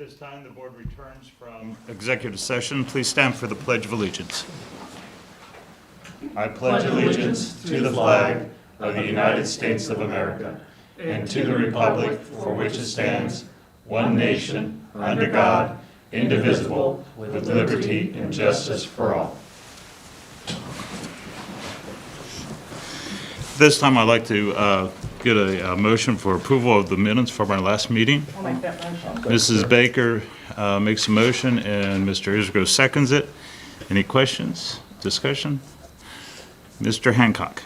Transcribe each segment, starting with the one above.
this time, the board returns from executive session. Please stand for the Pledge of Allegiance. I pledge allegiance to the flag of the United States of America and to the republic for which it stands, one nation, under God, indivisible, with liberty and justice for all. This time, I'd like to get a motion for approval of the minutes from our last meeting. I'll make that motion. Mrs. Baker makes a motion, and Mr. Isgrove seconds it. Any questions, discussion? Mr. Hancock?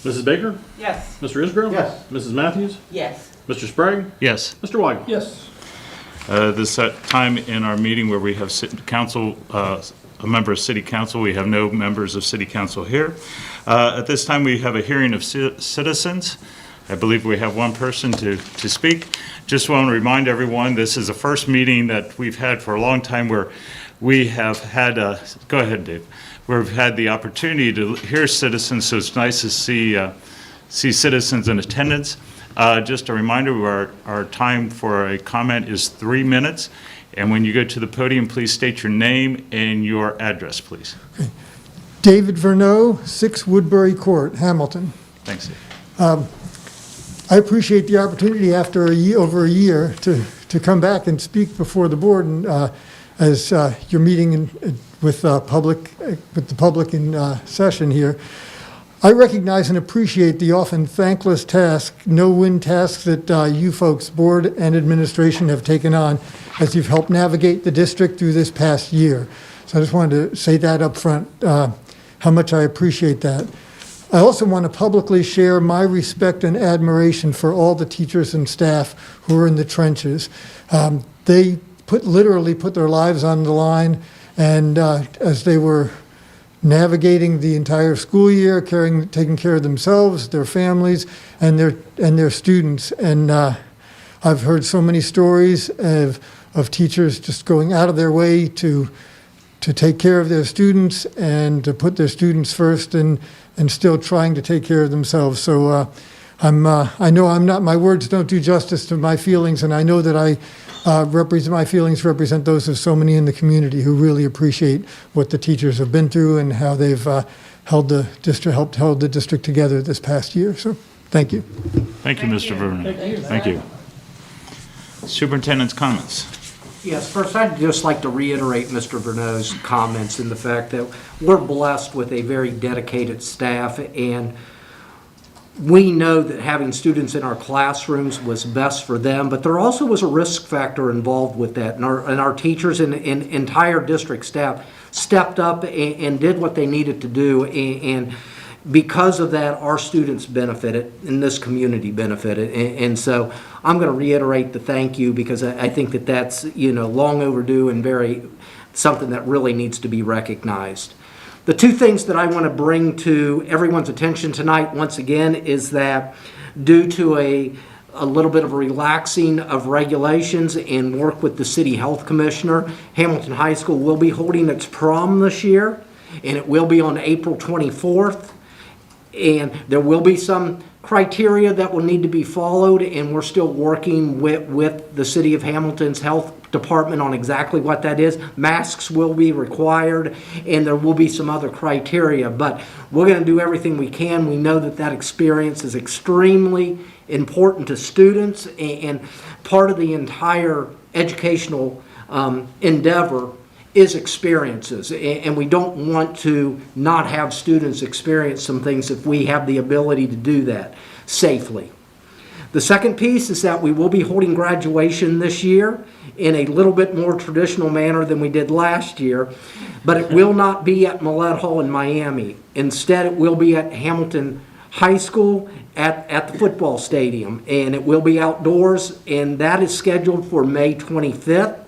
Mrs. Baker? Yes. Mr. Isgrove? Yes. Mrs. Matthews? Yes. Mr. Sprague? Yes. Mr. Weigel? Yes. This time in our meeting where we have council, a member of city council. We have no members of city council here. At this time, we have a hearing of citizens. I believe we have one person to speak. Just want to remind everyone, this is the first meeting that we've had for a long time where we have had, go ahead, Dave. We've had the opportunity to hear citizens, so it's nice to see citizens in attendance. Just a reminder, our time for a comment is 3 minutes. And when you go to the podium, please state your name and your address, please. Okay. David Verneau, 6 Woodbury Court, Hamilton. Thanks, Dave. I appreciate the opportunity after over a year to come back and speak before the board and as you're meeting with the public in session here. I recognize and appreciate the often thankless task, no-win tasks that you folks, board and administration, have taken on as you've helped navigate the district through this past year. So I just wanted to say that up front, how much I appreciate that. I also want to publicly share my respect and admiration for all the teachers and staff who are in the trenches. They literally put their lives on the line, and as they were navigating the entire school year, taking care of themselves, their families, and their students. And I've heard so many stories of teachers just going out of their way to take care of their students and to put their students first and still trying to take care of themselves. So I know my words don't do justice to my feelings, and I know that my feelings represent those of so many in the community who really appreciate what the teachers have been through and how they've helped hold the district together this past year. So thank you. Thank you, Mr. Vernon. Thank you. Superintendent's comments. Yes, first I'd just like to reiterate Mr. Verneau's comments in the fact that we're blessed with a very dedicated staff, and we know that having students in our classrooms was best for them, but there also was a risk factor involved with that, and our teachers and entire district staff stepped up and did what they needed to do, and because of that, our students benefited and this community benefited. And so I'm going to reiterate the thank you, because I think that that's long overdue and very something that really needs to be recognized. The 2 things that I want to bring to everyone's attention tonight, once again, is that due to a little bit of a relaxing of regulations and work with the City Health Commissioner, Hamilton High School will be holding its prom this year, and it will be on April 24th. And there will be some criteria that will need to be followed, and we're still working with the City of Hamilton's Health Department on exactly what that is. Masks will be required, and there will be some other criteria, but we're going to do everything we can. We know that experience is extremely important to students, and part of the entire educational endeavor is experiences, and we don't want to not have students experience some things if we have the ability to do that safely. The second piece is that we will be holding graduation this year in a little bit more traditional manner than we did last year, but it will not be at Millett Hall in Miami. Instead, it will be at Hamilton High School at the football stadium, and it will be outdoors, and that is scheduled for May 25th.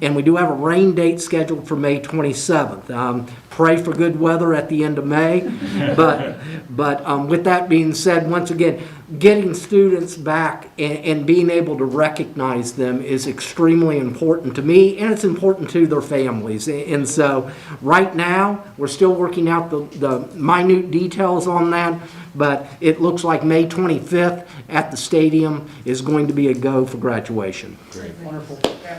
And we do have a rain date scheduled for May 27th. Pray for good weather at the end of May. But with that being said, once again, getting students back and being able to recognize them is extremely important to me, and it's important to their families. And so right now, we're still working out the minute details on that, but it looks like May 25th at the stadium is going to be a go for graduation. Great.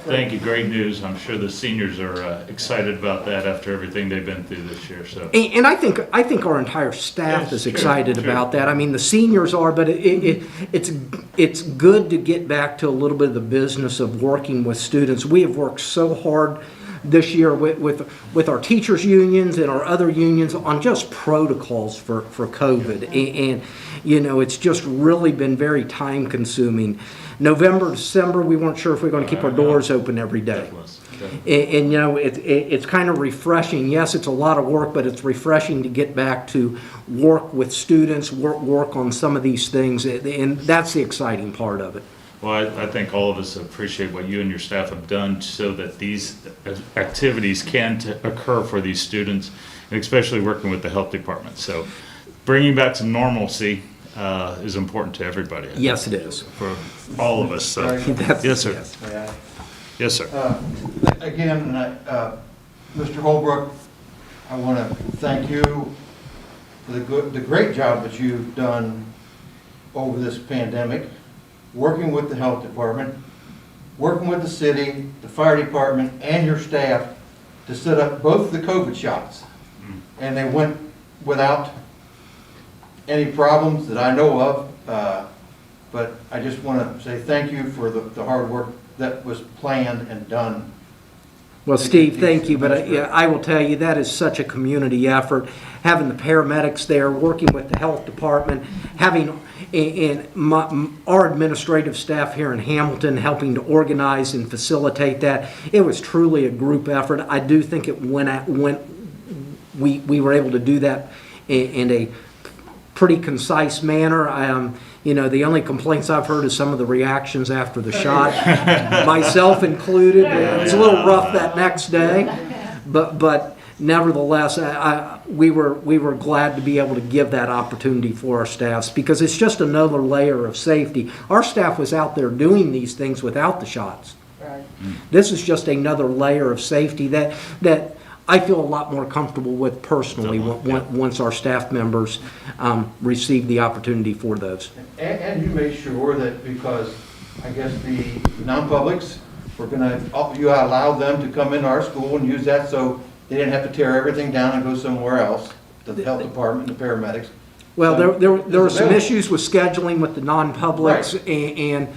Thank you, great news. I'm sure the seniors are excited about that after everything they've been through this year, so. And I think our entire staff Yes, is sure, excited sure. about that. I mean, the seniors are, but it's good to get back to a little bit of the business of working with students. We have worked so hard this year with our teachers' unions and our other unions on just protocols for COVID. And, you know, it's just really been very time consuming. November, December, we weren't sure if we were going to keep our doors open every day. And you know, it's kind of refreshing. Yes, it's a lot of work, but it's refreshing to get back to work with students, work on some of these things, and that's the exciting part of it. Well, I think all of us appreciate what you and your staff have done so that these activities can occur for these students, and especially working with the health department. So bringing back some normalcy is important to everybody. I think, Yes, it is. for all of us. So. That's- Yes, sir. yes. May I? Yes, sir. Again, Mr. Holbrook, I want to thank you for the great job that you've done over this pandemic, working with the health department, working with the city, the fire department, and your staff to set up both the COVID shots. And they went without any problems that I know of. But I just want to say thank you for the hard work that was planned and done. Well, Steve, thank you, but yeah, I will tell you, that is such a community effort. Having the paramedics there, working with the health department, having our administrative staff here in Hamilton helping to organize and facilitate that. It was truly a group effort. I do think we were able to do that in a pretty concise manner. You know, the only complaints I've heard is some of the reactions after the shot, myself included. It was a little rough that next day, but nevertheless, we were glad to be able to give that opportunity for our staffs, because it's just another layer of safety. Our staff was out there doing these things without the shots. Right. This is just another layer of safety that I feel a lot more comfortable with personally once our staff members receive the opportunity for those. And you made sure that, because I guess the non-publics were you allowed them to come into our school and use that, so they didn't have to tear everything down and go somewhere else, the health department, the paramedics. Well, So there were it's some available. issues with scheduling with the non-publics, and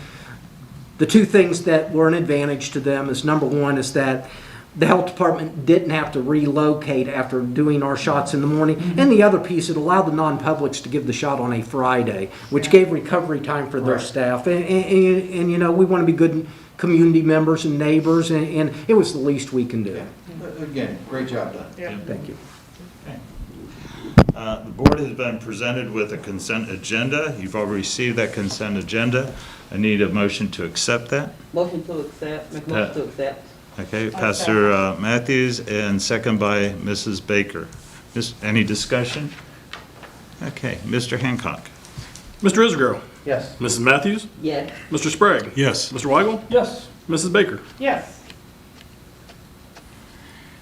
the two things that were an advantage to them is, number one, is that the health department didn't have to relocate after doing our shots in the morning. And the other piece, it allowed the non-publics to give the shot on a Friday, which gave recovery time for their Right. staff. And you know, we want to be good community members and neighbors, and it was the least we can do. Again, great job done. Thank you. The board has been presented with a consent agenda. You've already received that consent agenda. I need a motion to accept that. Motion to accept, make a motion to accept. Okay, Pastor Matthews, and second by Mrs. Baker. Any discussion? Okay, Mr. Hancock. Mr. Isgro. Yes. Mrs. Matthews. Yes. Mr. Sprague. Yes. Mr. Weigel. Yes. Mrs. Baker. Yes.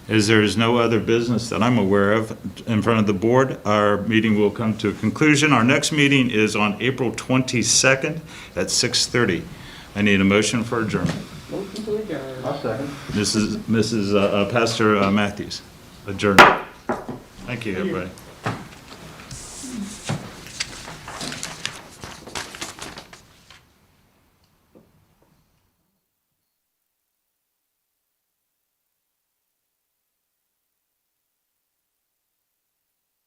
As there is no other business that I'm aware of in front of the board, our meeting will come to a conclusion. Our next meeting is on April 22nd at 6:30. I need a motion for adjournment. Motion to adjourn. I'll second. Pastor Matthews, adjourned. Thank you, everybody.